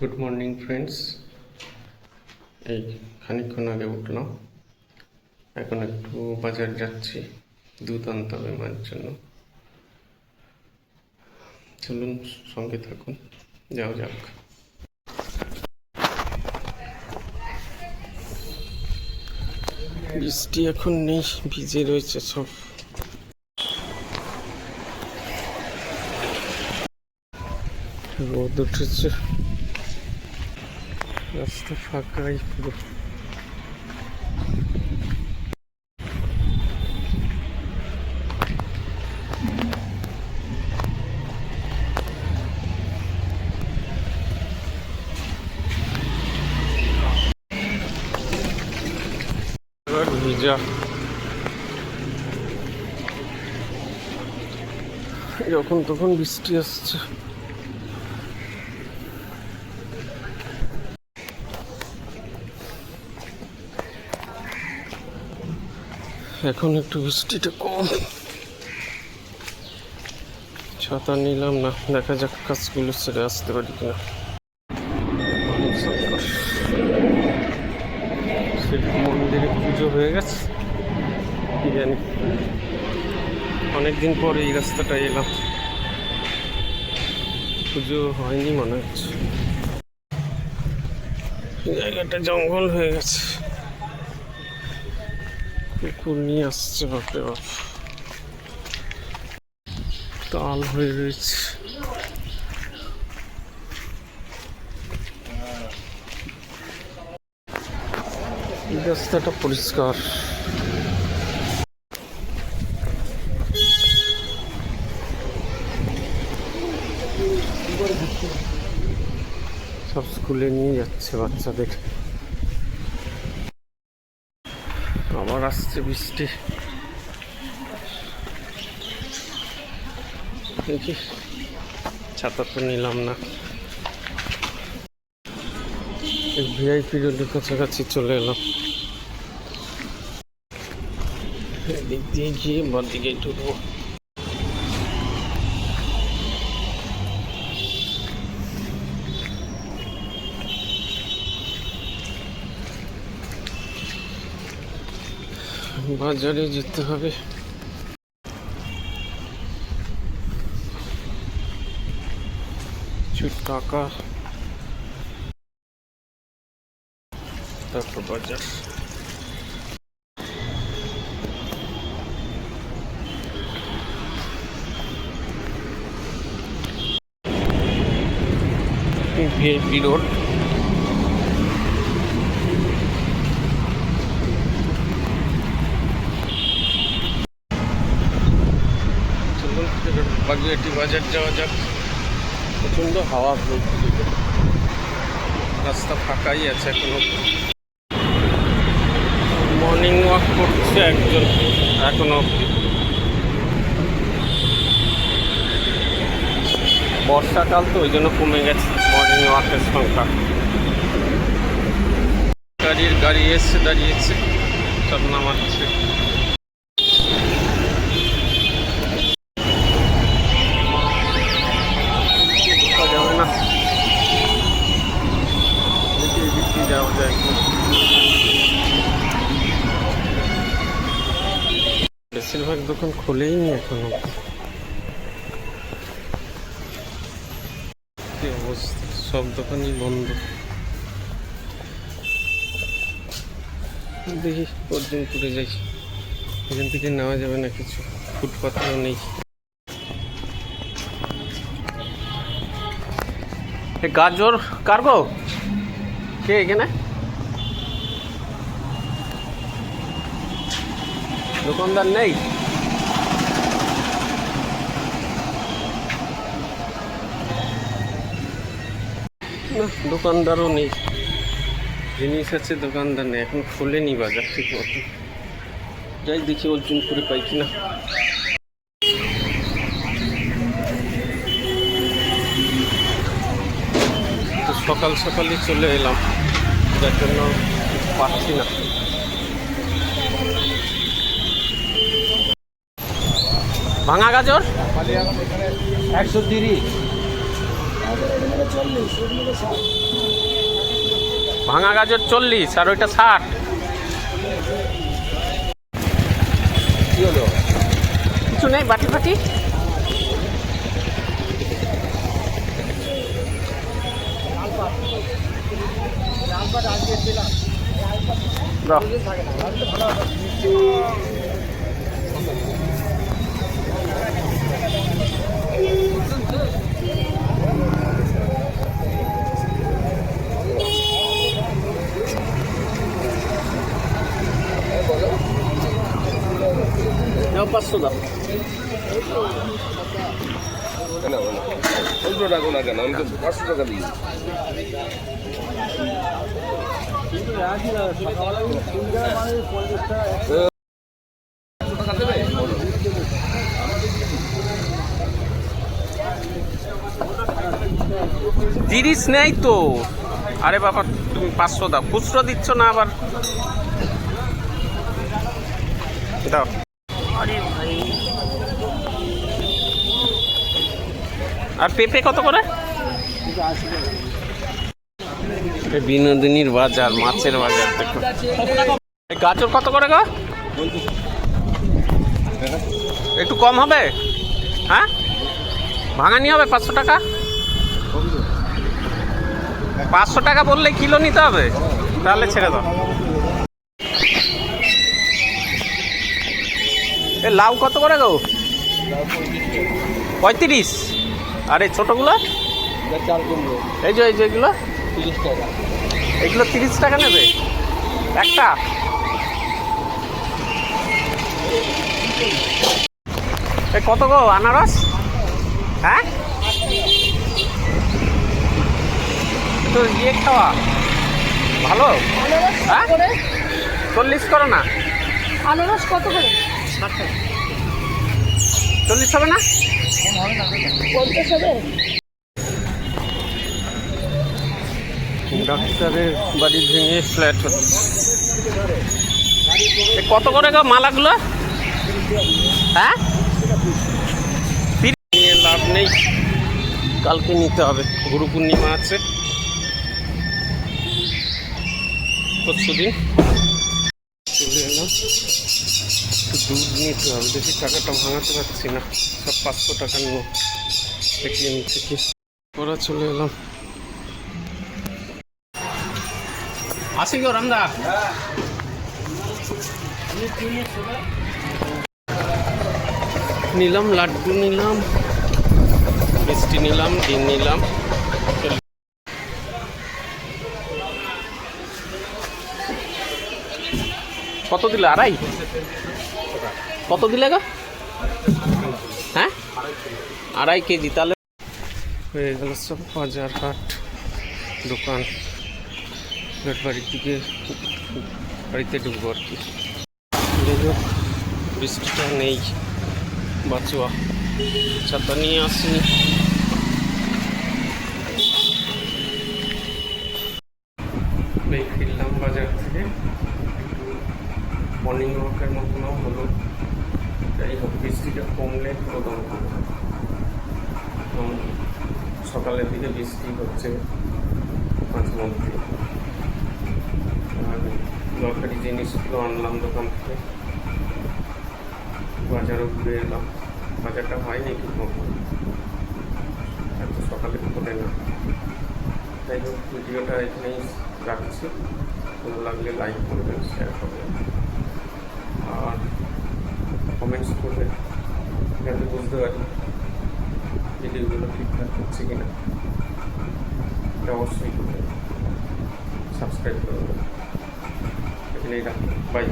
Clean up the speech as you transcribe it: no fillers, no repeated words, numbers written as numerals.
Good morning friends. এই খানিকক্ষণ আগে উঠলাম, এখন একটু বাজার যাচ্ছি, দুধ আনতে হবে মায়ের জন্য। চলুন সঙ্গে থাকুন, যাও যাক। বৃষ্টি এখন নেই, ভিজে রয়েছে সব। রোদ উঠেছে, রাস্তা ফাঁকাই পুরো। ভিজা, যখন তখন বৃষ্টি আসছে। এখন একটু বৃষ্টিটা কম, ছাতা নিলাম না, দেখা যাক কাজগুলো ছেড়ে আসতে পারি কিনা। মন্দিরে পুজো হয়ে গেছে কি জানি, অনেকদিন পরে এই রাস্তাটা এলাম, পুজো হয়নি মনে হচ্ছে। জায়গাটা জঙ্গল হয়ে গেছে, কুকুর নিয়ে আসছে, বাপরে বাপ, তাল হয়ে রয়েছে। এই রাস্তাটা পরিষ্কার, সব স্কুলে নিয়ে যাচ্ছে বাচ্চাদের। আবার আসছে বৃষ্টি, দেখি, ছাতা তো নিলাম না। ভিআইপি রোডের কাছাকাছি চলে এলাম, এদিক দিয়ে গিয়ে বাদ দিকে ঢুকবো। বাজারে যেতে হবে, কিছু টাকা, তারপর বাজার। ভিআইপি রোড, বাগুইআটি বাজার যাওয়া যাক। প্রচণ্ড হাওয়া বইছে, রাস্তা ফাঁকাই আছে এখনো। মর্নিং ওয়াক করছে একজন এখনো অব্দি। বর্ষাকাল তো ওই জন্য কমে গেছে মর্নিং ওয়াকের সংখ্যা। গাড়ি এসে দাঁড়িয়েছে, সব নামাচ্ছে। যাবে না, দেখি যাওয়া যায়। বেশিরভাগ দোকান খোলেই নি এখনো। কি অবস্থা, সব দোকানই বন্ধ। দেখি অর্জুনপুরে যাই, এখান থেকে নেওয়া যাবে না কিছু, ফুটপাথও নেই। গাজর কারগো কে এখানে? দোকানদার নেই? না, দোকানদারও নেই, জিনিস আছে দোকানদার নেই, এখন খোলেনি বাজার ঠিক মতো। যাই দেখি অর্জুনপুরে পাই কিনা। তো সকাল সকালই চলে এলাম, যার জন্য পাচ্ছি না। ভাঙা গাজর 130। ভাঙা গাজর 40 আর ওইটা 60। কিছু নেই, বাটি ফাটি। দাও 500 দাও। রাখো না কেন, আমি তো 500 টাকা দিই। তিরিশ নেই তো। আরে বাবা তুমি 500 দাও, খুচরো দিচ্ছ না আবার। দাও। আরে ভাই, আর পেঁপে কত করে? বিনোদিনীর বাজার, মাছের বাজার দেখো। গাজর কত করে গো? একটু কম হবে? হ্যাঁ, ভাঙানি হবে 500 টাকা। 500 টাকা বললে কিলো নিতে হবে, তাহলে ছেড়ে দাও। এ লাউ কত করে গো? 35। আর এই ছোটোগুলো? এই যে এগুলো 30 টাকা। এগুলো 30 টাকা নেবে একটা। এই কত গো আনারস? হ্যাঁ, তো ইয়ে খাওয়া ভালো। হ্যাঁ, 40 করো না। আনারস কত করে? 40 হবে না? 50 হবে। ডাক্তারের বাড়ি ভেঙে ফ্ল্যাট হচ্ছে। কত করে গো মালাগুলো? হ্যাঁ, নিয়ে লাভ নেই, কালকে নিতে হবে। গুরু পূর্ণিমা আছে পরশুদিন। চলে এলাম, দুধ নিতে হবে। দেখি টাকাটা ভাঙাতে পারছি না, সব 500 টাকার নোট এটিএম থেকে ওরা। চলে এলাম, আসি গো রামদা। নিলাম লাড্ডু, নিলাম মিষ্টি, নিলাম ডিম, নিলাম। কত দিলে? 2.5। কত দিলে গো? হ্যাঁ, 2.5 কেজি। তাহলে হয়ে গেল সব বাজার হাট দোকান। বাড়ির দিকে বাড়িতে ঢুকবো আর কি। বৃষ্টিটা নেই, বাঁচোয়া। ছাতা নিয়ে আসিনি। ফিরলাম বাজার থেকে, মর্নিং ওয়াকের মতনও হলো। যাই হোক, বৃষ্টিটা কমলে প্রদান করবো। সকালের দিকে বৃষ্টি হচ্ছে মাঝে মধ্যে। আর দরকারি জিনিসগুলো আনলাম দোকান থেকে, বাজারও ঘুরে এলাম। বাজারটা হয়নি ঠিক মতো, এত সকালে করে না। যাই হোক, ভিডিওটা এখানেই রাখছি। ভালো লাগলে লাইক করবেন, শেয়ার করবেন, আর কমেন্টস করবেন, যাতে বুঝতে পারি ভিডিওগুলো ঠিকঠাক হচ্ছে কিনা। এটা অবশ্যই করবেন, সাবস্ক্রাইব করবেন। এখানেই রাখুন, বাই।